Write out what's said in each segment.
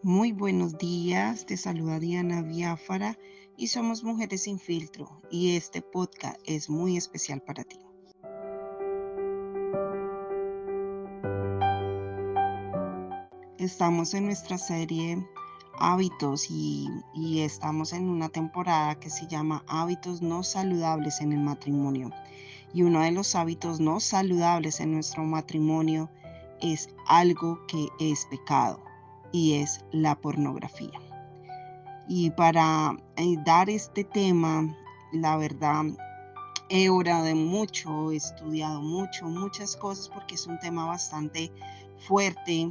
Muy buenos días, te saluda Diana Biafara y somos Mujeres sin Filtro y este podcast es muy especial para ti. Estamos en nuestra serie Hábitos y estamos en una temporada que se llama Hábitos no saludables en el matrimonio. Y uno de los hábitos no saludables en nuestro matrimonio es algo que es pecado y es la pornografía. Y para dar este tema, la verdad, he orado mucho, he estudiado muchas cosas porque es un tema bastante fuerte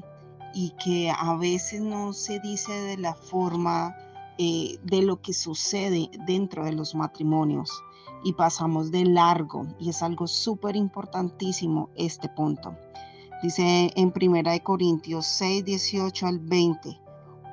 y que a veces no se dice de la forma de lo que sucede dentro de los matrimonios y pasamos de largo y es algo súper importantísimo este punto. Dice en 1 Corintios 6, 18 al 20.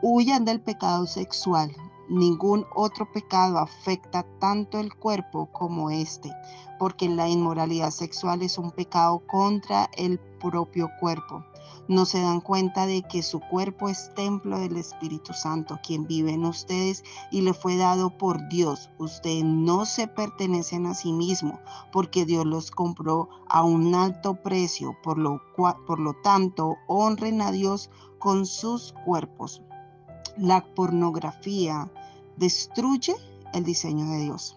Huyan del pecado sexual. Ningún otro pecado afecta tanto el cuerpo como este, porque la inmoralidad sexual es un pecado contra el propio cuerpo. No se dan cuenta de que su cuerpo es templo del Espíritu Santo, quien vive en ustedes y le fue dado por Dios. Ustedes no se pertenecen a sí mismos, porque Dios los compró a un alto precio. Por lo tanto, honren a Dios con sus cuerpos. La pornografía destruye el diseño de Dios.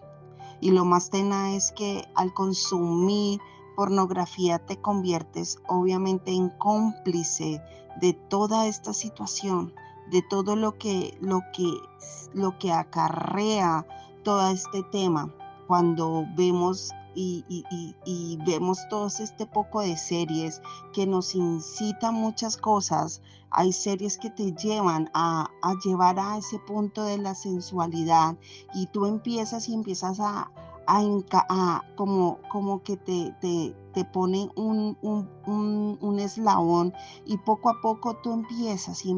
Y lo más tenaz es que al consumir pornografía te conviertes obviamente en cómplice de toda esta situación, de todo lo que acarrea todo este tema. Cuando vemos y vemos todo este poco de series que nos incitan muchas cosas. Hay series que te llevan a llevar a ese punto de la sensualidad y tú empiezas como que te ponen un eslabón y poco a poco tú empiezas y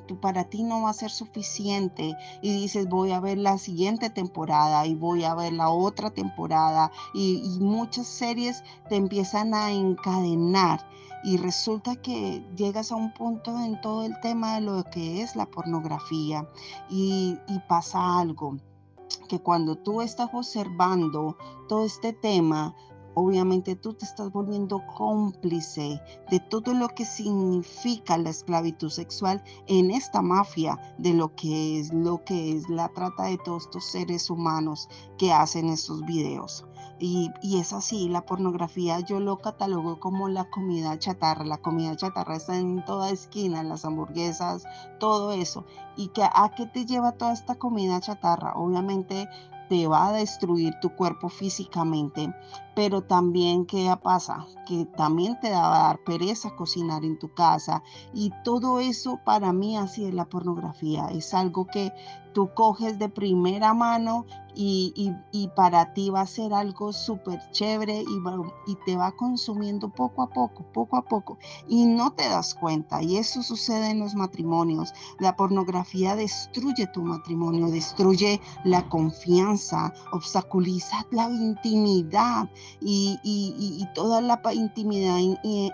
tú, para ti no va a ser suficiente y dices voy a ver la siguiente temporada y voy a ver la otra temporada y muchas series te empiezan a encadenar. Y resulta que llegas a un punto en todo el tema de lo que es la pornografía y pasa algo que cuando tú estás observando todo este tema, obviamente tú te estás volviendo cómplice de todo lo que significa la esclavitud sexual en esta mafia de lo que es la trata de todos estos seres humanos que hacen estos videos. Y es así, la pornografía yo lo catalogo como la comida chatarra. La comida chatarra está en toda esquina, las hamburguesas, todo eso. ¿Y a qué te lleva toda esta comida chatarra? Obviamente te va a destruir tu cuerpo físicamente, pero también, ¿qué pasa? Que también te va a dar pereza cocinar en tu casa y todo eso para mí así es la pornografía. Es algo que tú coges de primera mano y para ti va a ser algo súper chévere y te va consumiendo poco a poco y no te das cuenta. Y eso sucede en los matrimonios. La pornografía destruye tu matrimonio, destruye la confianza, obstaculiza la intimidad y toda la intimidad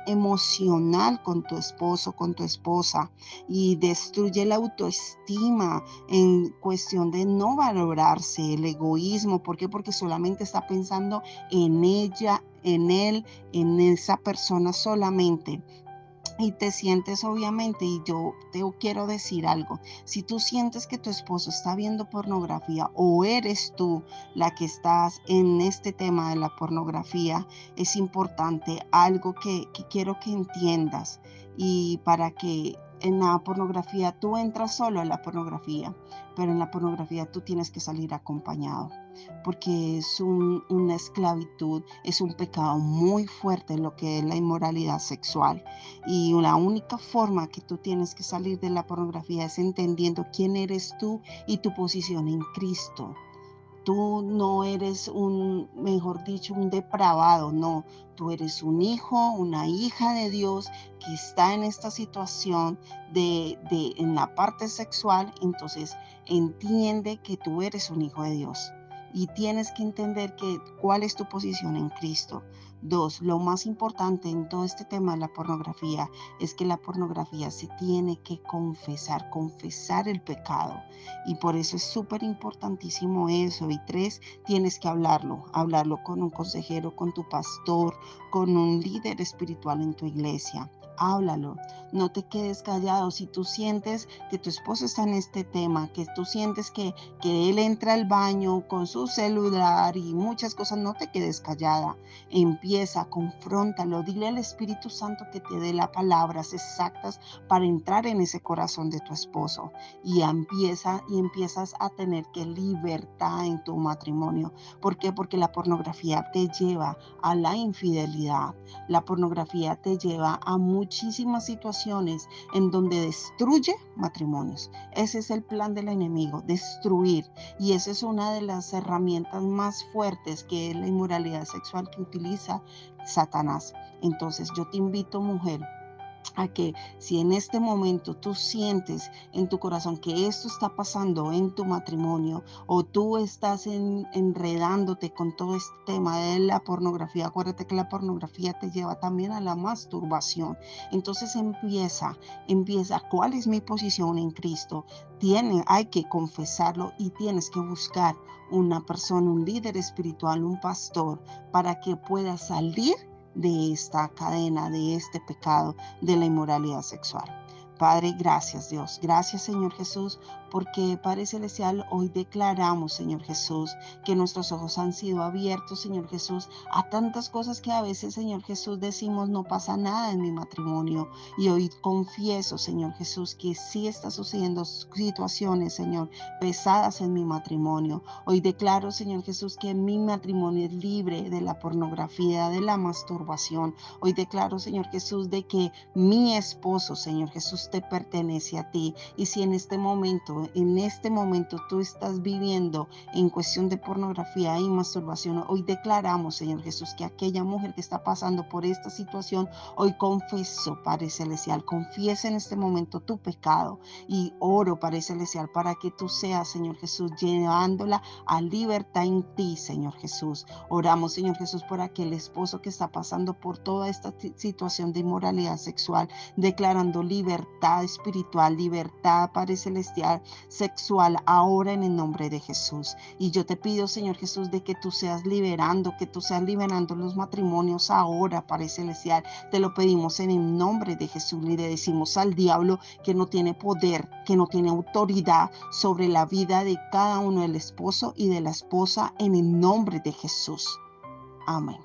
emocional con tu esposo, con tu esposa, y destruye la autoestima en cuestión de no valorarse, el egoísmo. ¿Por qué? Porque solamente está pensando en ella, en él, en esa persona solamente. Y te sientes obviamente, y yo te quiero decir algo, si tú sientes que tu esposo está viendo pornografía o eres tú la que estás en este tema de la pornografía, es importante algo que quiero que entiendas y para que en la pornografía tú entras solo en la pornografía, pero en la pornografía tú tienes que salir acompañado porque es una esclavitud, es un pecado muy fuerte lo que es la inmoralidad sexual. Y la única forma que tú tienes que salir de la pornografía es entendiendo quién eres tú y tu posición en Cristo. Tú no eres mejor dicho, un depravado, no. Tú eres un hijo, una hija de Dios que está en esta situación en la parte sexual. Entonces entiende que tú eres un hijo de Dios y tienes que entender cuál es tu posición en Cristo. 2, lo más importante en todo este tema de la pornografía es que la pornografía se tiene que confesar el pecado. Y por eso es súper importantísimo eso. Y 3, tienes que hablarlo con un consejero, con tu pastor, con un líder espiritual en tu iglesia. Háblalo, no te quedes callado. Si tú sientes que tu esposo está en este tema, que tú sientes que él entra al baño con su celular y muchas cosas, no te quedes callada. Empieza, confróntalo, dile al Espíritu Santo que te dé las palabras exactas para entrar en ese corazón de tu esposo y empiezas a tener que libertad en tu matrimonio. ¿Por qué? Porque la pornografía te lleva a la infidelidad. La pornografía te lleva a muchísimas situaciones en donde destruye matrimonios. Ese es el plan del enemigo, destruir. Y esa es una de las herramientas más fuertes, que es la inmoralidad sexual que utiliza Satanás. Entonces yo te invito, mujer, a que si en este momento tú sientes en tu corazón que esto está pasando en tu matrimonio, o tú estás enredándote con todo este tema de la pornografía, acuérdate que la pornografía te lleva también a la masturbación. Entonces empieza, ¿cuál es mi posición en Cristo? Hay que confesarlo y tienes que buscar una persona, un líder espiritual, un pastor, para que pueda salir de esta cadena, de este pecado, de la inmoralidad sexual. Padre, gracias Dios, gracias Señor Jesús, porque Padre Celestial, hoy declaramos, Señor Jesús, que nuestros ojos han sido abiertos, Señor Jesús, a tantas cosas que a veces, Señor Jesús, decimos no pasa nada en mi matrimonio. Y hoy confieso, Señor Jesús, que sí está sucediendo situaciones, Señor, pesadas en mi matrimonio. Hoy declaro, Señor Jesús, que mi matrimonio es libre de la pornografía, de la masturbación. Hoy declaro, Señor Jesús, de que mi esposo, Señor Jesús, te pertenece a ti. Y si en este momento tú estás viviendo en cuestión de pornografía y masturbación, hoy declaramos, Señor Jesús, que aquella mujer que está pasando por esta situación, hoy confieso, Padre Celestial, confiesa en este momento tu pecado y oro, Padre Celestial, para que tú seas, Señor Jesús, llevándola a libertad en ti, Señor Jesús. Oramos, Señor Jesús, por aquel esposo que está pasando por toda esta situación de inmoralidad sexual, declarando libertad espiritual, libertad, Padre Celestial, sexual, ahora en el nombre de Jesús. Y yo te pido, Señor Jesús, de que tú seas liberando los matrimonios ahora, Padre Celestial. Te lo pedimos en el nombre de Jesús y le decimos al diablo que no tiene poder, que no tiene autoridad sobre la vida de cada uno, del esposo y de la esposa, en el nombre de Jesús. Amén.